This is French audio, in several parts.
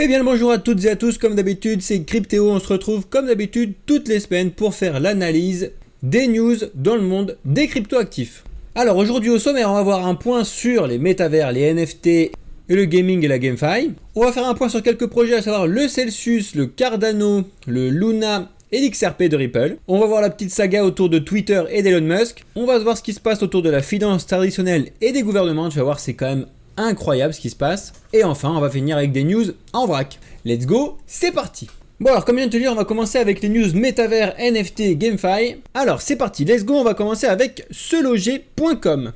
Eh bien le bonjour à toutes et à tous, comme d'habitude c'est Cryptéo, on se retrouve comme d'habitude toutes les semaines pour faire l'analyse des news dans le monde des cryptoactifs. Alors aujourd'hui au sommaire on va voir un point sur les métavers, les NFT et le gaming et la GameFi. On va faire un point sur quelques projets, à savoir le Celsius, le Cardano, le Luna et l'XRP de Ripple. On va voir la petite saga autour de Twitter et d'Elon Musk. On va voir ce qui se passe autour de la finance traditionnelle et des gouvernements. Tu vas voir, c'est quand même incroyable ce qui se passe. Et enfin, on va finir avec des news en vrac. Let's go, c'est parti. Bon alors, comme je viens de te dire, on va commencer avec les news métavers, NFT, GameFi. Alors, c'est parti, let's go, on va commencer avec seloger.com.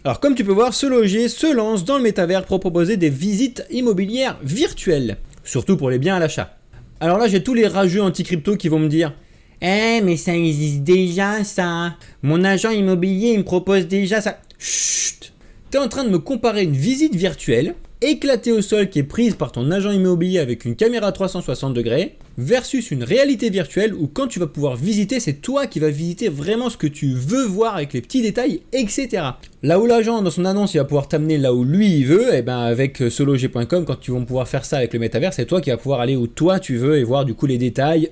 Alors, comme tu peux voir, SeLoger se lance dans le métavers pour proposer des visites immobilières virtuelles, surtout pour les biens à l'achat. Alors là, j'ai tous les rageux anti-crypto qui vont me dire « Eh, mais ça existe déjà, ça. Mon agent immobilier, il me propose déjà ça. » Chut. T'es en train de me comparer une visite virtuelle, éclatée au sol qui est prise par ton agent immobilier avec une caméra 360 degrés, versus une réalité virtuelle où quand tu vas pouvoir visiter, c'est toi qui vas visiter vraiment ce que tu veux voir avec les petits détails, etc. Là où l'agent, dans son annonce, il va pouvoir t'amener là où lui il veut, et ben avec seloger.com, quand tu vas pouvoir faire ça avec le métavers, c'est toi qui vas pouvoir aller où toi tu veux et voir du coup les détails,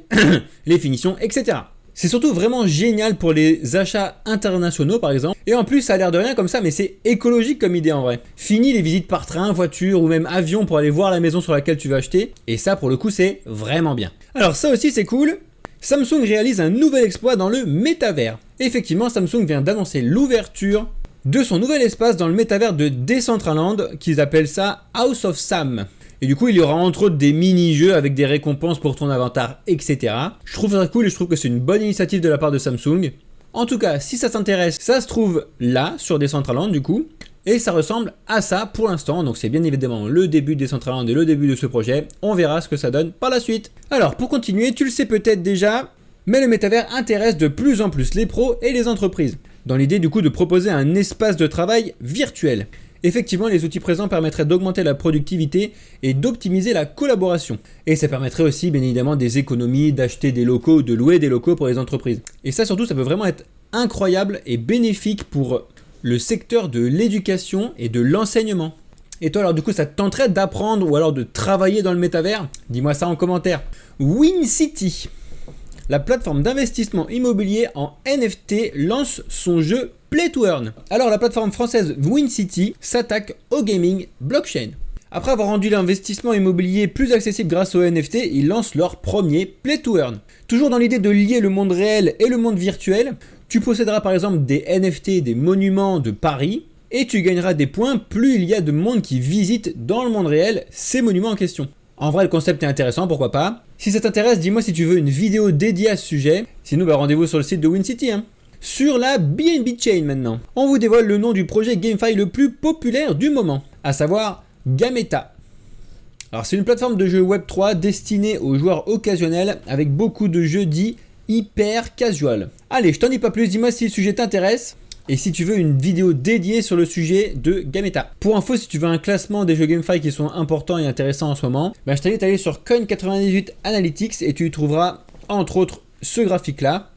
les finitions, etc. C'est surtout vraiment génial pour les achats internationaux par exemple. Et en plus ça a l'air de rien comme ça, mais c'est écologique comme idée en vrai. Fini les visites par train, voiture ou même avion pour aller voir la maison sur laquelle tu veux acheter. Et ça pour le coup c'est vraiment bien. Alors ça aussi c'est cool. Samsung réalise un nouvel exploit dans le métavers. Effectivement, Samsung vient d'annoncer l'ouverture de son nouvel espace dans le métavers de Decentraland, qu'ils appellent ça House of Sam. Et du coup, il y aura entre autres des mini-jeux avec des récompenses pour ton avatar, etc. Je trouve ça cool et je trouve que c'est une bonne initiative de la part de Samsung. En tout cas, si ça t'intéresse, ça se trouve là, sur Decentraland du coup. Et ça ressemble à ça pour l'instant. Donc c'est bien évidemment le début de Decentraland et le début de ce projet. On verra ce que ça donne par la suite. Alors, pour continuer, tu le sais peut-être déjà, mais le métavers intéresse de plus en plus les pros et les entreprises. Dans l'idée du coup de proposer un espace de travail virtuel. Effectivement, les outils présents permettraient d'augmenter la productivité et d'optimiser la collaboration. Et ça permettrait aussi, bien évidemment, des économies, d'acheter des locaux, de louer des locaux pour les entreprises. Et ça, surtout, ça peut vraiment être incroyable et bénéfique pour le secteur de l'éducation et de l'enseignement. Et toi, alors du coup, ça te tenterait d'apprendre ou alors de travailler dans le métavers? Dis-moi ça en commentaire. WinCity, la plateforme d'investissement immobilier en NFT, lance son jeu Play to Earn. Alors la plateforme française WinCity s'attaque au gaming blockchain. Après avoir rendu l'investissement immobilier plus accessible grâce aux NFT, ils lancent leur premier Play to Earn. Toujours dans l'idée de lier le monde réel et le monde virtuel, tu posséderas par exemple des NFT, des monuments de Paris, et tu gagneras des points plus il y a de monde qui visite dans le monde réel ces monuments en question. En vrai, le concept est intéressant, pourquoi pas. Si ça t'intéresse, dis-moi si tu veux une vidéo dédiée à ce sujet. Sinon, rendez-vous sur le site de WinCity. Sur la BNB Chain maintenant, on vous dévoile le nom du projet GameFi le plus populaire du moment, à savoir Gameta. Alors c'est une plateforme de jeux Web3 destinée aux joueurs occasionnels avec beaucoup de jeux dits hyper casual. Allez, je t'en dis pas plus, dis-moi si le sujet t'intéresse et si tu veux une vidéo dédiée sur le sujet de Gameta. Pour info, si tu veux un classement des jeux GameFi qui sont importants et intéressants en ce moment, je t'invite à aller sur Coin98 Analytics et tu y trouveras entre autres ce graphique là.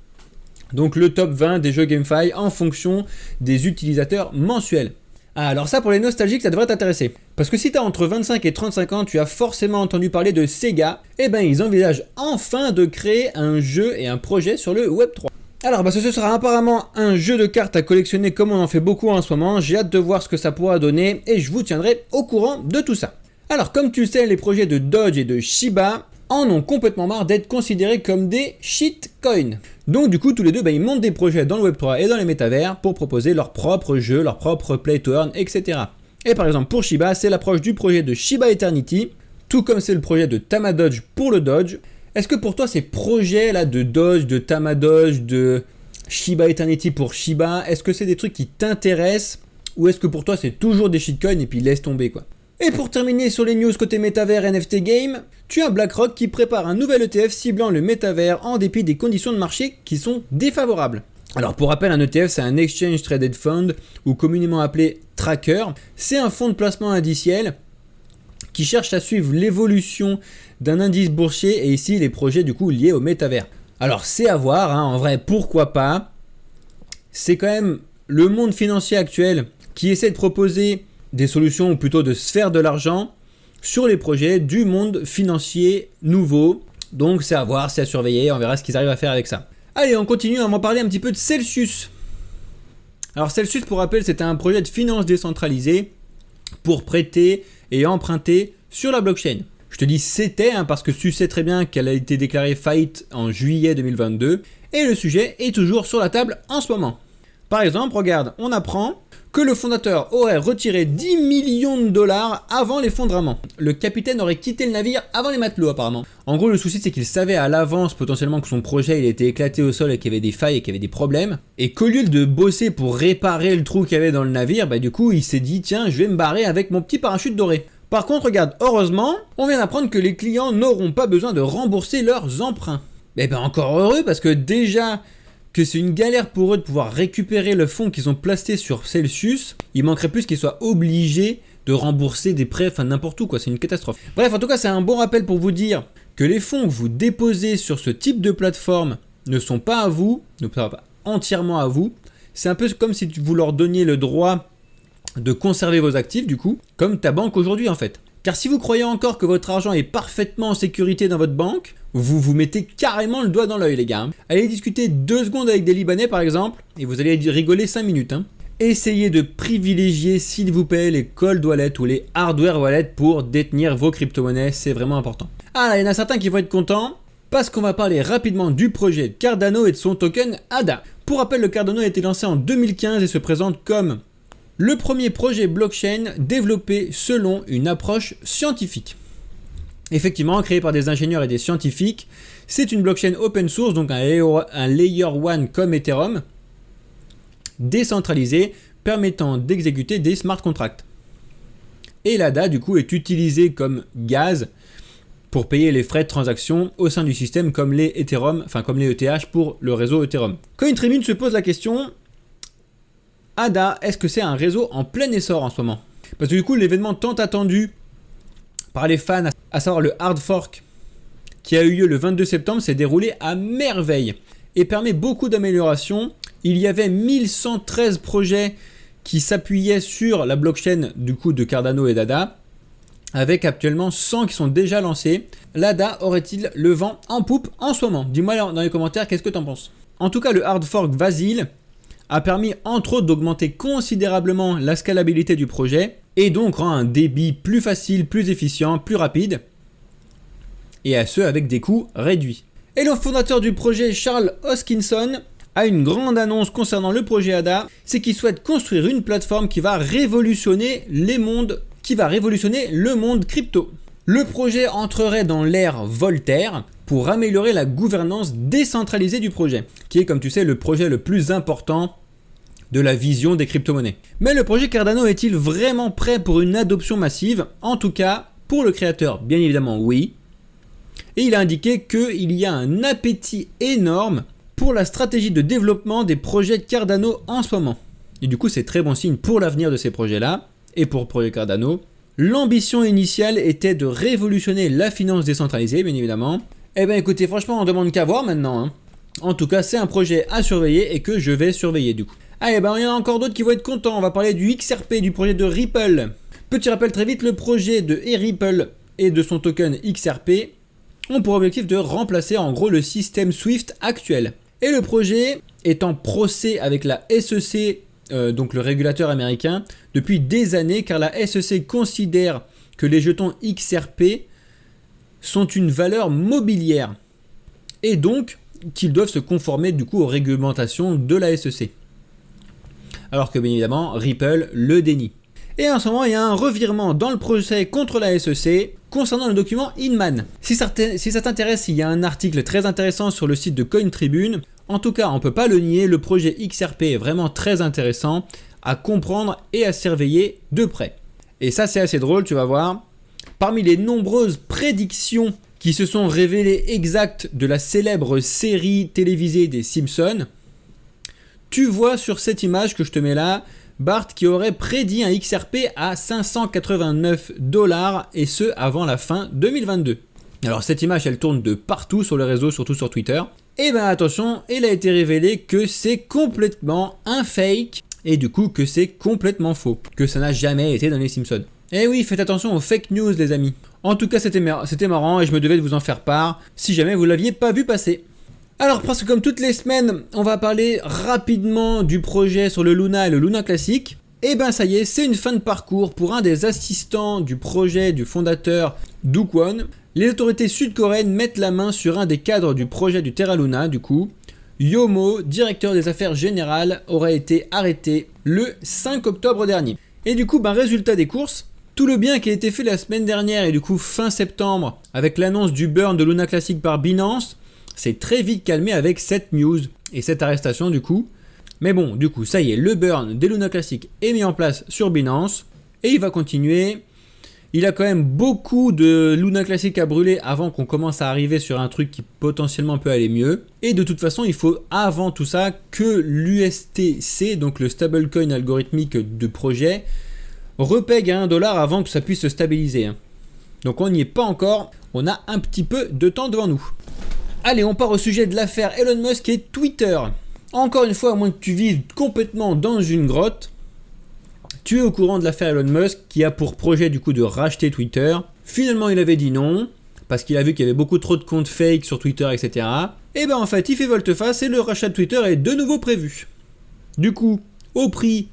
Donc le top 20 des jeux GameFi en fonction des utilisateurs mensuels. Ah, alors ça pour les nostalgiques ça devrait t'intéresser. Parce que si tu as entre 25 et 35 ans, tu as forcément entendu parler de Sega. Et ben ils envisagent enfin de créer un jeu et un projet sur le Web3. Alors ce sera apparemment un jeu de cartes à collectionner comme on en fait beaucoup en ce moment. J'ai hâte de voir ce que ça pourra donner et je vous tiendrai au courant de tout ça. Alors comme tu le sais, les projets de Doge et de Shiba en ont complètement marre d'être considérés comme des shitcoins. Donc du coup tous les deux ils montent des projets dans le Web3 et dans les métavers pour proposer leurs propres jeux, leurs propres play to earn, etc. Et par exemple pour Shiba, c'est l'approche du projet de Shiba Eternity, tout comme c'est le projet de Tamadoge pour le Doge. Est-ce que pour toi ces projets là de Doge, de Tamadoge, de Shiba Eternity pour Shiba, est-ce que c'est des trucs qui t'intéressent ou est-ce que pour toi c'est toujours des shitcoins et puis laisse tomber quoi? Et pour terminer sur les news côté métavers NFT Game, tu as BlackRock qui prépare un nouvel ETF ciblant le métavers en dépit des conditions de marché qui sont défavorables. Alors pour rappel, un ETF c'est un Exchange Traded Fund ou communément appelé Tracker. C'est un fonds de placement indiciel qui cherche à suivre l'évolution d'un indice boursier et ici les projets du coup liés au métavers. Alors c'est à voir, en vrai pourquoi pas. C'est quand même le monde financier actuel qui essaie de proposer des solutions ou plutôt de se faire de l'argent sur les projets du monde financier nouveau. Donc c'est à voir, c'est à surveiller, on verra ce qu'ils arrivent à faire avec ça. Allez, on continue, on va parler un petit peu de Celsius. Alors Celsius, pour rappel, c'était un projet de finance décentralisée pour prêter et emprunter sur la blockchain. Je te dis c'était parce que tu sais très bien qu'elle a été déclarée faillite en juillet 2022 et le sujet est toujours sur la table en ce moment. Par exemple, regarde, on apprend que le fondateur aurait retiré 10 millions de dollars avant l'effondrement. Le capitaine aurait quitté le navire avant les matelots apparemment. En gros, le souci c'est qu'il savait à l'avance potentiellement que son projet il était éclaté au sol et qu'il y avait des failles et qu'il y avait des problèmes. Et qu'au lieu de bosser pour réparer le trou qu'il y avait dans le navire, du coup il s'est dit tiens je vais me barrer avec mon petit parachute doré. Par contre regarde, heureusement, on vient d'apprendre que les clients n'auront pas besoin de rembourser leurs emprunts. Encore heureux parce que déjà que c'est une galère pour eux de pouvoir récupérer le fonds qu'ils ont placé sur Celsius, il manquerait plus qu'ils soient obligés de rembourser des prêts, n'importe où c'est une catastrophe. Bref, en tout cas c'est un bon rappel pour vous dire que les fonds que vous déposez sur ce type de plateforme ne sont pas à vous, ne sont pas entièrement à vous. C'est un peu comme si vous leur donniez le droit de conserver vos actifs du coup, comme ta banque aujourd'hui en fait. Car si vous croyez encore que votre argent est parfaitement en sécurité dans votre banque, vous vous mettez carrément le doigt dans l'œil les gars. Allez discuter 2 secondes avec des Libanais par exemple, et vous allez rigoler 5 minutes. Essayez de privilégier s'il vous plaît les cold wallets ou les hardware wallets pour détenir vos crypto-monnaies, c'est vraiment important. Ah, il y en a certains qui vont être contents, parce qu'on va parler rapidement du projet Cardano et de son token ADA. Pour rappel, le Cardano a été lancé en 2015 et se présente comme le premier projet blockchain développé selon une approche scientifique. Effectivement, créé par des ingénieurs et des scientifiques, c'est une blockchain open source, donc un layer 1 comme Ethereum, décentralisée, permettant d'exécuter des smart contracts. Et l'ADA, du coup, est utilisé comme gaz pour payer les frais de transaction au sein du système comme les Ethereum, comme les ETH pour le réseau Ethereum. CoinTribune se pose la question, ADA, est-ce que c'est un réseau en plein essor en ce moment? Parce que du coup, l'événement tant attendu par les fans, à savoir le hard fork qui a eu lieu le 22 septembre, s'est déroulé à merveille et permet beaucoup d'améliorations. Il y avait 1113 projets qui s'appuyaient sur la blockchain du coup de Cardano et d'ADA, avec actuellement 100 qui sont déjà lancés. L'ADA aurait-il le vent en poupe en ce moment? Dis-moi dans les commentaires qu'est-ce que tu en penses. En tout cas, le hard fork Vasil a permis entre autres d'augmenter considérablement la scalabilité du projet et donc rend un débit plus facile, plus efficient, plus rapide et à ce avec des coûts réduits. Et le fondateur du projet, Charles Hoskinson, a une grande annonce concernant le projet ADA, c'est qu'il souhaite construire une plateforme qui va révolutionner le monde crypto. Le projet entrerait dans l'ère Voltaire pour améliorer la gouvernance décentralisée du projet, qui est comme tu sais le projet le plus important de la vision des crypto-monnaies. Mais le projet Cardano est-il vraiment prêt pour une adoption massive? En tout cas, pour le créateur, bien évidemment oui. Et il a indiqué qu'il y a un appétit énorme pour la stratégie de développement des projets Cardano en ce moment. Et du coup, c'est très bon signe pour l'avenir de ces projets-là et pour le projet Cardano. L'ambition initiale était de révolutionner la finance décentralisée, bien évidemment. Eh bien écoutez, franchement, on demande qu'à voir maintenant. En tout cas, c'est un projet à surveiller et que je vais surveiller du coup. Allez, il y en a encore d'autres qui vont être contents. On va parler du XRP, du projet de Ripple. Petit rappel très vite, le projet de Ripple et de son token XRP ont pour objectif de remplacer en gros le système Swift actuel. Et le projet est en procès avec la SEC, donc le régulateur américain, depuis des années, car la SEC considère que les jetons XRP sont une valeur mobilière et donc qu'ils doivent se conformer du coup aux réglementations de la SEC. Alors que bien évidemment Ripple le dénie. Et en ce moment il y a un revirement dans le procès contre la SEC concernant le document Inman. Si ça t'intéresse, il y a un article très intéressant sur le site de CoinTribune. En tout cas, on ne peut pas le nier, le projet XRP est vraiment très intéressant à comprendre et à surveiller de près. Et ça c'est assez drôle, tu vas voir. Parmi les nombreuses prédictions qui se sont révélées exactes de la célèbre série télévisée des Simpsons, tu vois sur cette image que je te mets là, Bart qui aurait prédit un XRP à 589 $ et ce avant la fin 2022. Alors cette image elle tourne de partout sur les réseaux, surtout sur Twitter. Et ben attention, il a été révélé que c'est complètement un fake et du coup que c'est complètement faux, que ça n'a jamais été dans les Simpsons. Eh oui, faites attention aux fake news les amis. En tout cas c'était marrant et je me devais de vous en faire part si jamais vous l'aviez pas vu passer. Alors presque comme toutes les semaines, on va parler rapidement du projet sur le Luna et le Luna Classic. Et ben ça y est, c'est une fin de parcours pour un des assistants du projet du fondateur Do Kwon. Les autorités sud-coréennes mettent la main sur un des cadres du projet du Terra Luna du coup. Yomo, directeur des affaires générales, aurait été arrêté le 5 octobre dernier. Et du coup, résultat des courses, tout le bien qui a été fait la semaine dernière et du coup fin septembre avec l'annonce du burn de Luna Classic par Binance, s'est très vite calmé avec cette news et cette arrestation du coup. Mais bon, du coup, ça y est, le burn des Luna Classic est mis en place sur Binance et il va continuer. Il a quand même beaucoup de Luna Classic à brûler avant qu'on commence à arriver sur un truc qui potentiellement peut aller mieux. Et de toute façon, il faut avant tout ça que l'USTC, donc le stablecoin algorithmique de projet, repègue à $1 avant que ça puisse se stabiliser. Donc on n'y est pas encore, on a un petit peu de temps devant nous. Allez, on part au sujet de l'affaire Elon Musk et Twitter. Encore une fois, à moins que tu vives complètement dans une grotte, tu es au courant de l'affaire Elon Musk qui a pour projet du coup de racheter Twitter. Finalement, il avait dit non, parce qu'il a vu qu'il y avait beaucoup trop de comptes fake sur Twitter, etc. Et ben en fait, il fait volte-face et le rachat de Twitter est de nouveau prévu. Du coup, au prix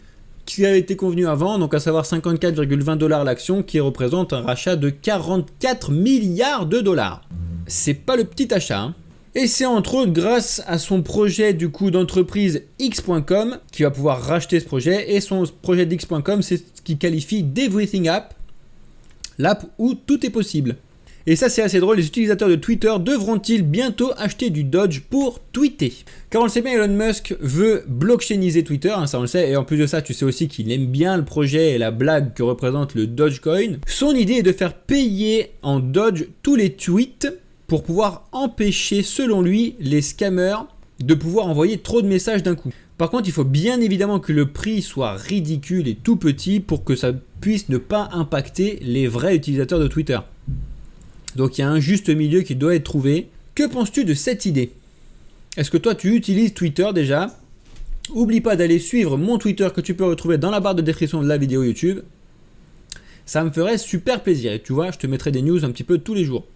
qui avait été convenu avant, donc à savoir 54,20$ l'action, qui représente un rachat de 44 milliards de dollars. C'est pas le petit achat, hein. Et c'est entre autres grâce à son projet du coup d'entreprise X.com qui va pouvoir racheter ce projet. Et son projet d'X.com, c'est ce qu'il qualifie d'Everything App, l'app où tout est possible. Et ça c'est assez drôle, les utilisateurs de Twitter devront-ils bientôt acheter du Doge pour tweeter? Car on le sait bien, Elon Musk veut blockchainiser Twitter, hein, ça on le sait, et en plus de ça tu sais aussi qu'il aime bien le projet et la blague que représente le Dogecoin. Son idée est de faire payer en Doge tous les tweets pour pouvoir empêcher, selon lui, les scammers de pouvoir envoyer trop de messages d'un coup. Par contre, il faut bien évidemment que le prix soit ridicule et tout petit pour que ça puisse ne pas impacter les vrais utilisateurs de Twitter. Donc il y a un juste milieu qui doit être trouvé. Que penses-tu de cette idée? Est-ce que toi tu utilises Twitter déjà? Oublie pas d'aller suivre mon Twitter que tu peux retrouver dans la barre de description de la vidéo YouTube. Ça me ferait super plaisir et tu vois, je te mettrai des news un petit peu tous les jours.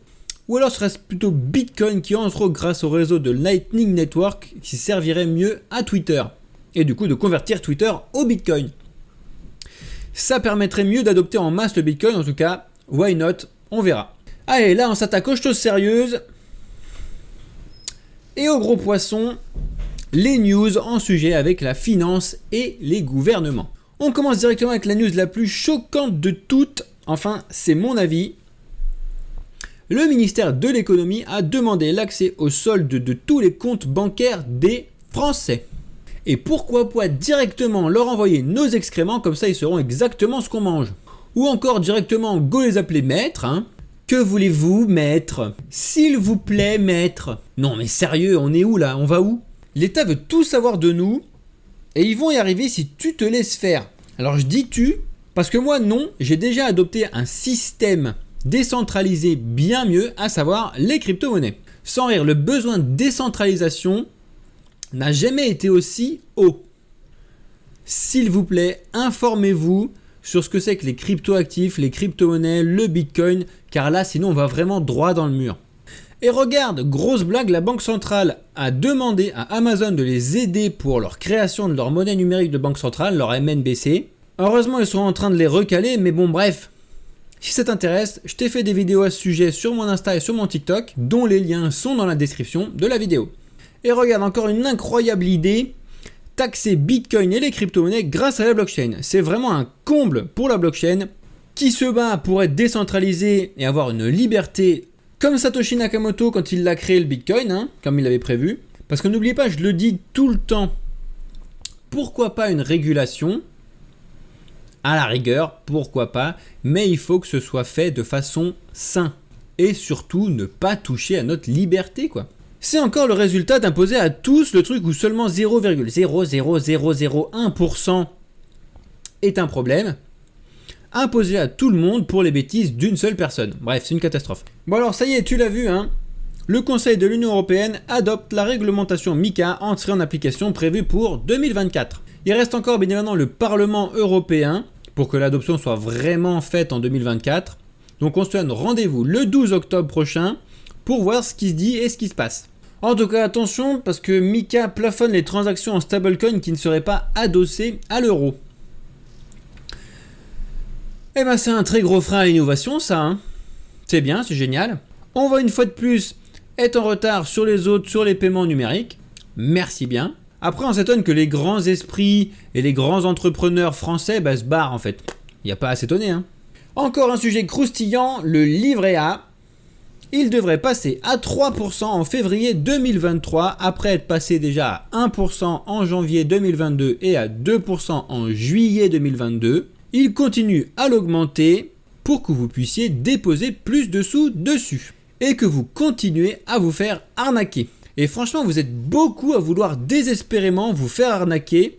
Ou alors serait-ce plutôt Bitcoin qui entre grâce au réseau de Lightning Network qui servirait mieux à Twitter et du coup de convertir Twitter au Bitcoin. Ça permettrait mieux d'adopter en masse le Bitcoin, en tout cas, why not, on verra. Allez, là on s'attaque aux choses sérieuses et aux gros poissons, les news en sujet avec la finance et les gouvernements. On commence directement avec la news la plus choquante de toutes, enfin c'est mon avis. Le ministère de l'économie a demandé l'accès au solde de tous les comptes bancaires des Français. Et pourquoi pas directement leur envoyer nos excréments, comme ça ils sauront exactement ce qu'on mange. Ou encore directement go les appeler maître, hein. Que voulez-vous maître? S'il vous plaît maître. Non mais sérieux, on est où là? On va où? L'État veut tout savoir de nous et ils vont y arriver si tu te laisses faire. Alors je dis tu, parce que moi non, j'ai déjà adopté un système décentralisé bien mieux, à savoir les crypto-monnaies. Sans rire, le besoin de décentralisation n'a jamais été aussi haut. S'il vous plaît, informez-vous sur ce que c'est que les crypto-actifs, les crypto-monnaies, le Bitcoin, car là sinon on va vraiment droit dans le mur. Et regarde, grosse blague, la Banque centrale a demandé à Amazon de les aider pour leur création de leur monnaie numérique de banque centrale, leur MNBC. Heureusement ils sont en train de les recaler, mais bon bref. Si ça t'intéresse, je t'ai fait des vidéos à ce sujet sur mon Insta et sur mon TikTok, dont les liens sont dans la description de la vidéo. Et regarde, encore une incroyable idée, taxer Bitcoin et les crypto-monnaies grâce à la blockchain. C'est vraiment un comble pour la blockchain, qui se bat pour être décentralisée et avoir une liberté, comme Satoshi Nakamoto quand il a créé le Bitcoin, hein, comme il l'avait prévu. Parce que n'oubliez pas, je le dis tout le temps, pourquoi pas une régulation ? À la rigueur, pourquoi pas, mais il faut que ce soit fait de façon saine. Et surtout, ne pas toucher à notre liberté, quoi. C'est encore le résultat d'imposer à tous le truc où seulement 0,00001% est un problème. Imposer à tout le monde pour les bêtises d'une seule personne. Bref, c'est une catastrophe. Bon alors, ça y est, tu l'as vu, hein. Le Conseil de l'Union Européenne adopte la réglementation MiCA entrée en application prévue pour 2024. Il reste encore bien évidemment le Parlement européen pour que l'adoption soit vraiment faite en 2024. Donc on se donne rendez-vous le 12 octobre prochain pour voir ce qui se dit et ce qui se passe. En tout cas, attention, parce que Mika plafonne les transactions en stablecoin qui ne seraient pas adossées à l'euro. Eh ben, c'est un très gros frein à l'innovation, ça. Hein. C'est bien, c'est génial. On va une fois de plus être en retard sur les autres, sur les paiements numériques. Merci bien. Après, on s'étonne que les grands esprits et les grands entrepreneurs français se barrent, en fait. Il n'y a pas à s'étonner. Hein. Encore un sujet croustillant, le livret A. Il devrait passer à 3% en février 2023, après être passé déjà à 1% en janvier 2022 et à 2% en juillet 2022. Il continue à l'augmenter pour que vous puissiez déposer plus de sous dessus et que vous continuez à vous faire arnaquer. Et franchement, vous êtes beaucoup à vouloir désespérément vous faire arnaquer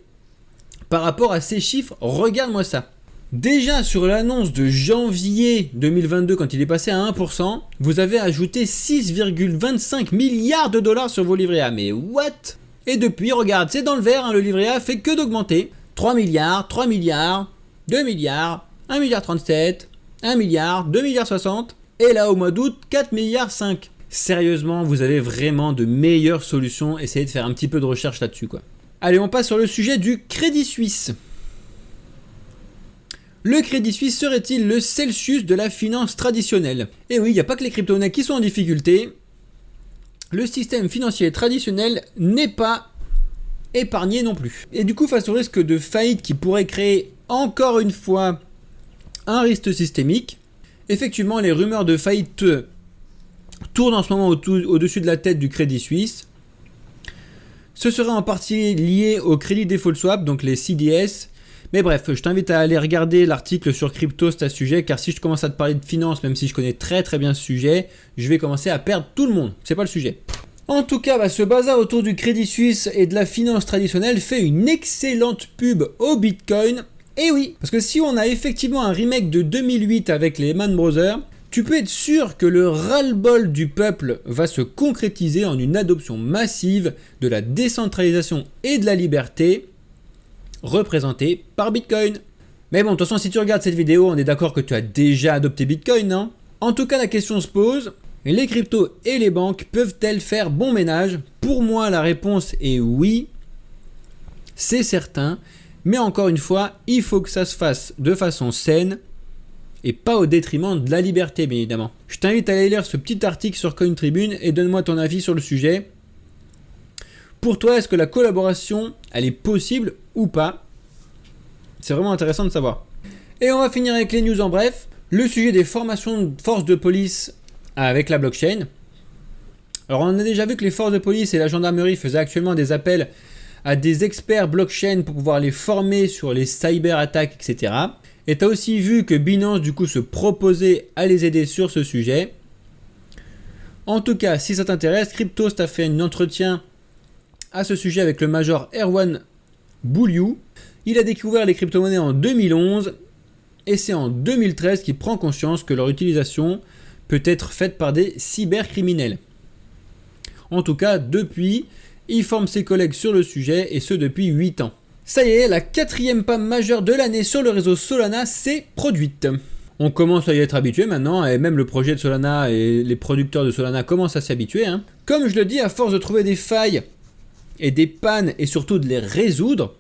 par rapport à ces chiffres. Regarde-moi ça. Déjà sur l'annonce de janvier 2022, quand il est passé à 1%, vous avez ajouté 6,25 milliards de dollars sur vos livrets A. Mais what? Et depuis, regarde, c'est dans le vert, hein, le livret A fait que d'augmenter. 3 milliards, 3 milliards, 2 milliards, 1 milliard 37, 1 milliard, 2 milliards 60. Et là, au mois d'août, 4 milliards 5. Sérieusement, vous avez vraiment de meilleures solutions. Essayez de faire un petit peu de recherche là-dessus, quoi. Allez, on passe sur le sujet du Crédit Suisse. Le Crédit Suisse serait-il le Celsius de la finance traditionnelle? Et oui, il n'y a pas que les crypto-monnaies qui sont en difficulté. Le système financier traditionnel n'est pas épargné non plus. Et du coup, face au risque de faillite qui pourrait créer encore une fois un risque systémique, effectivement, les rumeurs de faillite tournent en ce moment au-dessus de la tête du Crédit Suisse. Ce serait en partie lié au Credit Default Swap, donc les CDS. Mais bref, je t'invite à aller regarder l'article sur Cryptost à ce sujet, car si je commence à te parler de finance, même si je connais très très bien ce sujet, je vais commencer à perdre tout le monde. C'est pas le sujet. En tout cas, ce bazar autour du Crédit Suisse et de la finance traditionnelle fait une excellente pub au Bitcoin. Et oui, parce que si on a effectivement un remake de 2008 avec les Lehman Brothers, tu peux être sûr que le ras-le-bol du peuple va se concrétiser en une adoption massive de la décentralisation et de la liberté représentée par Bitcoin. Mais bon, de toute façon, si tu regardes cette vidéo, on est d'accord que tu as déjà adopté Bitcoin, non? En tout cas, la question se pose, les cryptos et les banques peuvent-elles faire bon ménage? Pour moi, la réponse est oui, c'est certain, mais encore une fois, il faut que ça se fasse de façon saine et pas au détriment de la liberté, bien évidemment. Je t'invite à aller lire ce petit article sur CoinTribune et donne-moi ton avis sur le sujet. Pour toi, est-ce que la collaboration, elle est possible ou pas? C'est vraiment intéressant de savoir. Et on va finir avec les news en bref. Le sujet des formations de forces de police avec la blockchain. Alors on a déjà vu que les forces de police et la gendarmerie faisaient actuellement des appels à des experts blockchain pour pouvoir les former sur les cyber-attaques, etc. Et tu as aussi vu que Binance du coup se proposait à les aider sur ce sujet. En tout cas, si ça t'intéresse, Cryptost a fait un entretien à ce sujet avec le major Erwan Bouliou. Il a découvert les crypto-monnaies en 2011 et c'est en 2013 qu'il prend conscience que leur utilisation peut être faite par des cybercriminels. En tout cas, depuis, il forme ses collègues sur le sujet et ce depuis 8 ans. Ça y est, la 4e panne majeure de l'année sur le réseau Solana s'est produite. On commence à y être habitué maintenant, et même le projet de Solana et les producteurs de Solana commencent à s'y habituer. Comme je le dis, à force de trouver des failles et des pannes et surtout de les résoudre,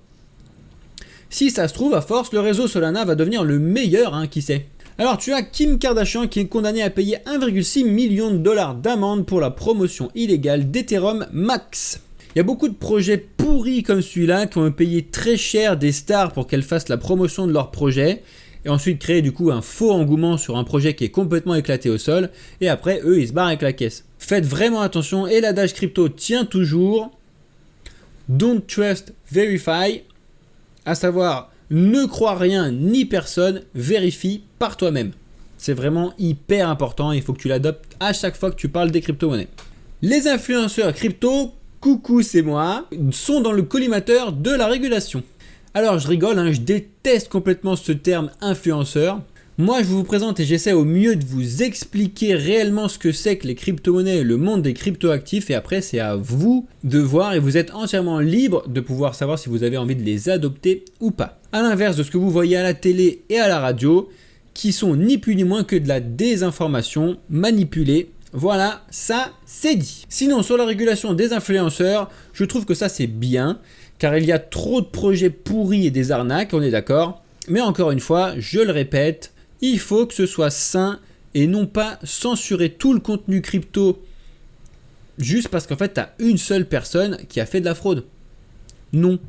si ça se trouve, à force, le réseau Solana va devenir le meilleur, qui sait. Alors tu as Kim Kardashian qui est condamné à payer 1,6 million de dollars d'amende pour la promotion illégale d'Ethereum Max. Il y a beaucoup de projets pourris comme celui-là qui ont payé très cher des stars pour qu'elles fassent la promotion de leur projet et ensuite créer du coup un faux engouement sur un projet qui est complètement éclaté au sol et après eux ils se barrent avec la caisse. Faites vraiment attention et l'adage crypto tient toujours. Don't trust, verify, à savoir ne crois rien ni personne, vérifie par toi-même. C'est vraiment hyper important, il faut que tu l'adoptes à chaque fois que tu parles des crypto-monnaies. Les influenceurs crypto, coucou c'est moi, sont dans le collimateur de la régulation. Alors je rigole, je déteste complètement ce terme influenceur. Moi, je vous présente et j'essaie au mieux de vous expliquer réellement ce que c'est que les crypto-monnaies et le monde des crypto-actifs. Et après, c'est à vous de voir et vous êtes entièrement libre de pouvoir savoir si vous avez envie de les adopter ou pas. À l'inverse de ce que vous voyez à la télé et à la radio, qui sont ni plus ni moins que de la désinformation manipulée. Voilà, ça c'est dit. Sinon, sur la régulation des influenceurs, je trouve que ça c'est bien, car il y a trop de projets pourris et des arnaques, on est d'accord. Mais encore une fois, je le répète, il faut que ce soit sain et non pas censurer tout le contenu crypto juste parce qu'en fait, tu as une seule personne qui a fait de la fraude. Non.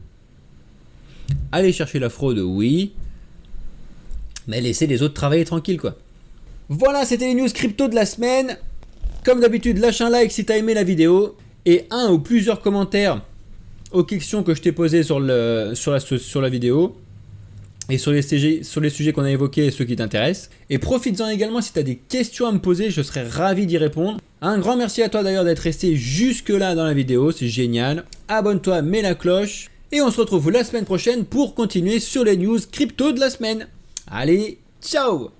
Allez chercher la fraude, oui, mais laissez les autres travailler tranquille, quoi. Voilà, c'était les news crypto de la semaine. Comme d'habitude, lâche un like si tu as aimé la vidéo et un ou plusieurs commentaires aux questions que je t'ai posées sur la vidéo. Et sur les sujets qu'on a évoqués et ceux qui t'intéressent. Et profites-en également si tu as des questions à me poser, je serais ravi d'y répondre. Un grand merci à toi d'ailleurs d'être resté jusque là dans la vidéo, c'est génial. Abonne-toi, mets la cloche. Et on se retrouve la semaine prochaine pour continuer sur les news crypto de la semaine. Allez, ciao!